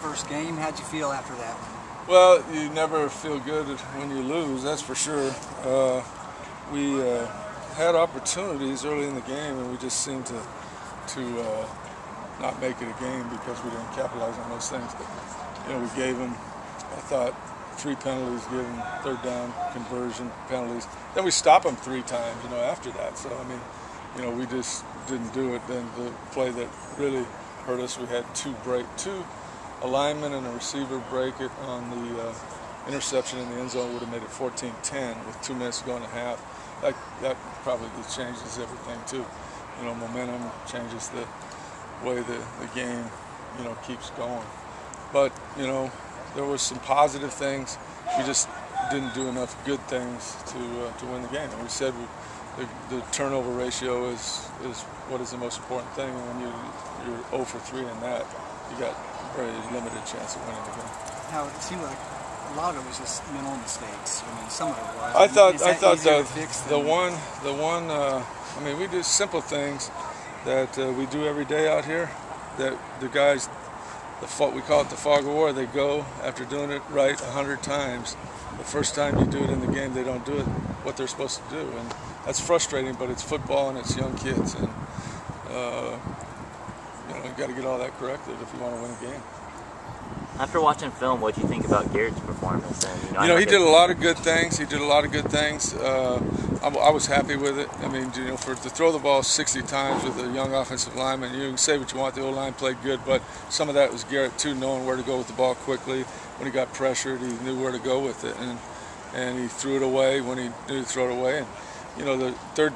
First game, how'd you feel after that one? Well, you never feel good when you lose, that's for sure. We had opportunities early in the game, and we just seemed to not make it a game because we didn't capitalize on those things. You know, we gave them, I thought, 3 penalties, gave them third down conversion penalties. Then we stopped them 3 times, you know, after that. So, I mean, you know, we just didn't do it. Then the play that really hurt us, we had two a lineman and a receiver break it on the interception in the end zone. Would have made it 14-10 with 2 minutes to go in the half. That probably just changes everything too. You know, momentum changes the way the game, you know, keeps going. But, you know, there were some positive things. We just didn't do enough good things to win the game. And we said the turnover ratio is what is the most important thing. And when you're 0 for 3 in that, you got a very limited chance of winning the game. Now, it seemed like a lot of it was just mental mistakes. I mean, some of it was. I thought the one. I mean, we do simple things that we do every day out here. That the guys, we call it the fog of war. They go after doing it right 100 times. The first time you do it in the game, they don't do it what they're supposed to do, and that's frustrating. But it's football and it's young kids, and you know, you got to get all that corrected if you want to win a game. After watching film, what do you think about Garrett's performance? And, you know, he did a lot of good things. I was happy with it. I mean, you know, to throw the ball 60 times with a young offensive lineman, you can say what you want. The O-line played good, but some of that was Garrett too, knowing where to go with the ball quickly. When he got pressured, he knew where to go with it, and he threw it away when he knew to throw it away. And you know, the third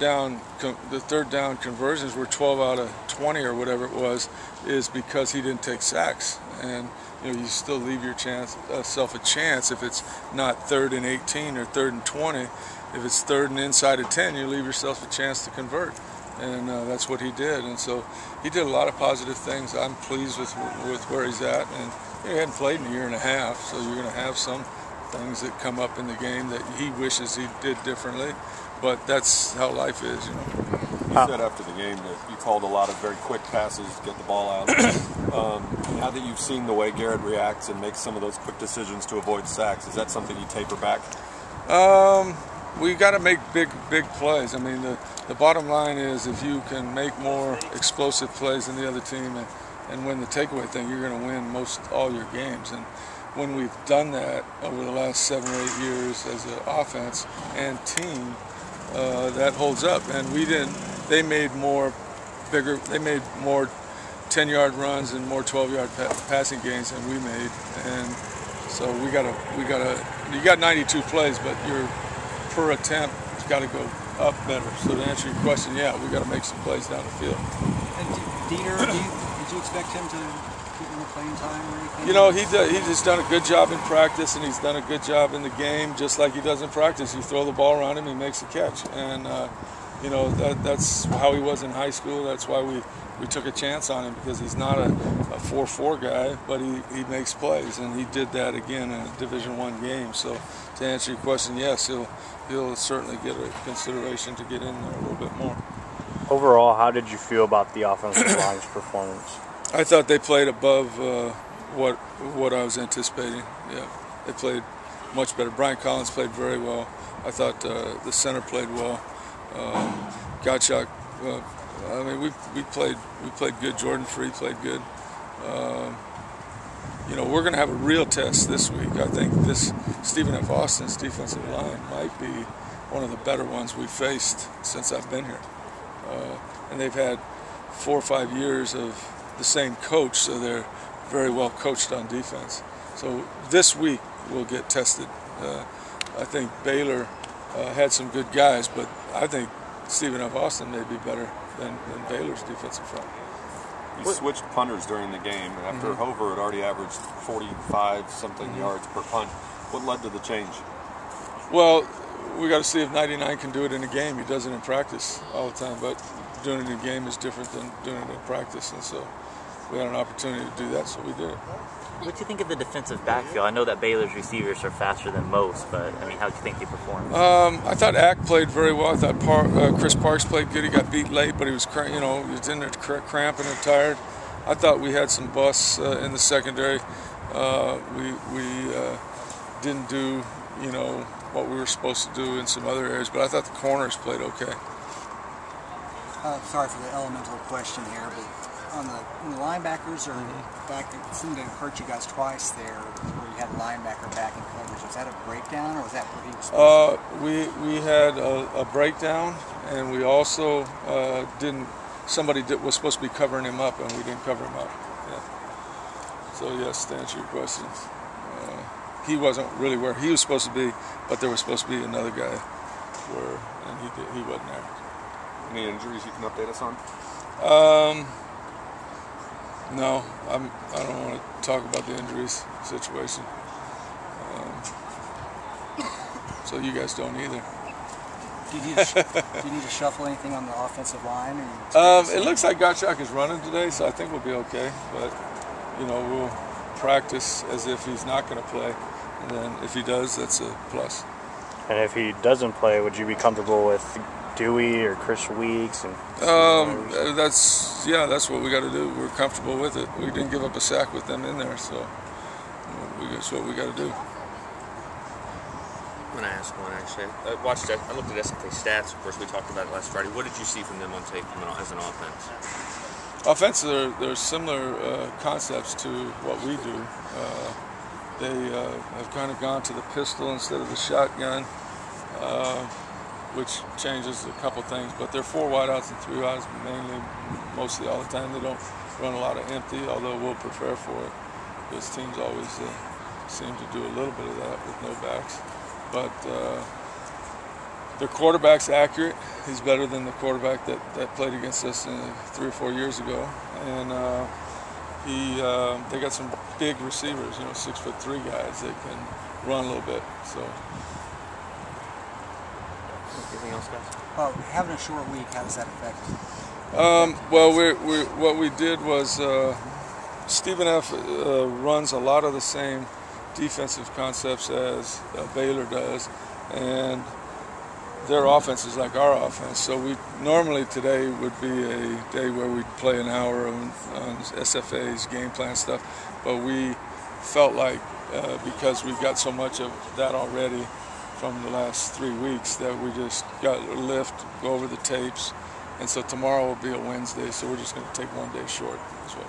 down conversions were 12 out of 20 or whatever it was, is because he didn't take sacks. And you know, you still leave yourself a chance if it's not 3rd and 18 or 3rd and 20. If it's 3rd and inside of 10, you leave yourself a chance to convert. And that's what he did. And so he did a lot of positive things. I'm pleased with where he's at. And you know, he hadn't played in a year and a half, so you're going to have some things that come up in the game that he wishes he did differently. But that's how life is, you know. You said after the game that you called a lot of very quick passes to get the ball out. Now that you've seen the way Garrett reacts and makes some of those quick decisions to avoid sacks, is that something you taper back? We got to make big plays. I mean, the bottom line is if you can make more explosive plays than the other team and win the takeaway thing, you're going to win most all your games. And when we've done that over the last 7 or 8 years as an offense and team, that holds up. And we didn't. They made more 10-yard runs and more 12-yard passing gains than we made. And so we gotta. You got 92 plays, but your per attempt has got to go up better. So to answer your question, yeah, we got to make some plays down the field. And Dieter, did you expect him to get more playing time or anything? You know, he's just done a good job in practice, and he's done a good job in the game, just like he does in practice. You throw the ball around him, he makes a catch, and you know, that's how he was in high school. That's why we took a chance on him, because he's not a 4-4 guy, but he makes plays, and he did that again in a Division I game. So to answer your question, yes, he'll certainly get a consideration to get in there a little bit more. Overall, how did you feel about the offensive line's performance? I thought they played above what I was anticipating. Yeah, they played much better. Brian Collins played very well. I thought the center played well. Gottschalk, I mean, we played good. Jordan Free played good. You know, we're going to have a real test this week. I think this Stephen F. Austin's defensive line might be one of the better ones we've faced since I've been here. And they've had 4 or 5 years of the same coach, so they're very well coached on defense. So this week we'll get tested. I think Baylor had some good guys, but I think Stephen F. Austin may be better than Baylor's defensive front. You switched punters during the game after Hover had already averaged 45-something yards per punt. What led to the change? Well, we got to see if 99 can do it in a game. He does it in practice all the time, but doing it in a game is different than doing it in practice, and so we had an opportunity to do that, so we did it. What do you think of the defensive backfield? I know that Baylor's receivers are faster than most, but I mean, how do you think they performed? I thought Ack played very well. I thought Chris Parks played good. He got beat late, but he was, you know, he was in there cramping and tired. I thought we had some busts in the secondary. We didn't do, you know, what we were supposed to do in some other areas, but I thought the corners played okay. Sorry for the elemental question here, but on the linebackers or back, it seemed to hurt you guys twice there, where you had a linebacker back in coverage. Was that a breakdown, or was that what he was supposed to do? We had a breakdown, and we also was supposed to be covering him up, and we didn't cover him up. Yeah. So yes, to answer your questions, he wasn't really where he was supposed to be, but there was supposed to be another guy where, and he wasn't there. Any injuries you can update us on? No, I don't want to talk about the injuries situation. So you guys don't either. Do you need to shuffle anything on the offensive line? Or It looks like Gottschalk is running today, so I think we'll be okay. But, you know, we'll practice as if he's not going to play. And then if he does, that's a plus. And if he doesn't play, would you be comfortable with Dewey or Chris Weeks? And that's what we got to do. We're comfortable with it. We didn't give up a sack with them in there, so that's what we got to do. I'm going to ask one, actually. I looked at SFA stats. Of course, we talked about it last Friday. What did you see from them on tape as an offense? Offense, they're similar concepts to what we do. They have kind of gone to the pistol instead of the shotgun, which changes a couple things. But they're 4 wideouts and 3 wides, mainly, mostly all the time. They don't run a lot of empty, although we'll prepare for it, because teams always seem to do a little bit of that with no backs. But their quarterback's accurate. He's better than the quarterback that played against us 3 or 4 years ago. And they got some big receivers, 6'3" guys that can run a little bit. So. Anything else, guys? Well, having a short week, how does that affect? Well, what we did was Stephen F. Runs a lot of the same defensive concepts as Baylor does, and their offense is like our offense. So we normally today would be a day where we'd play an hour on SFA's game plan stuff, but we felt like because we've got so much of that already from the last 3 weeks that we just got a lift, go over the tapes, and so tomorrow will be a Wednesday, so we're just going to take one day short. That's what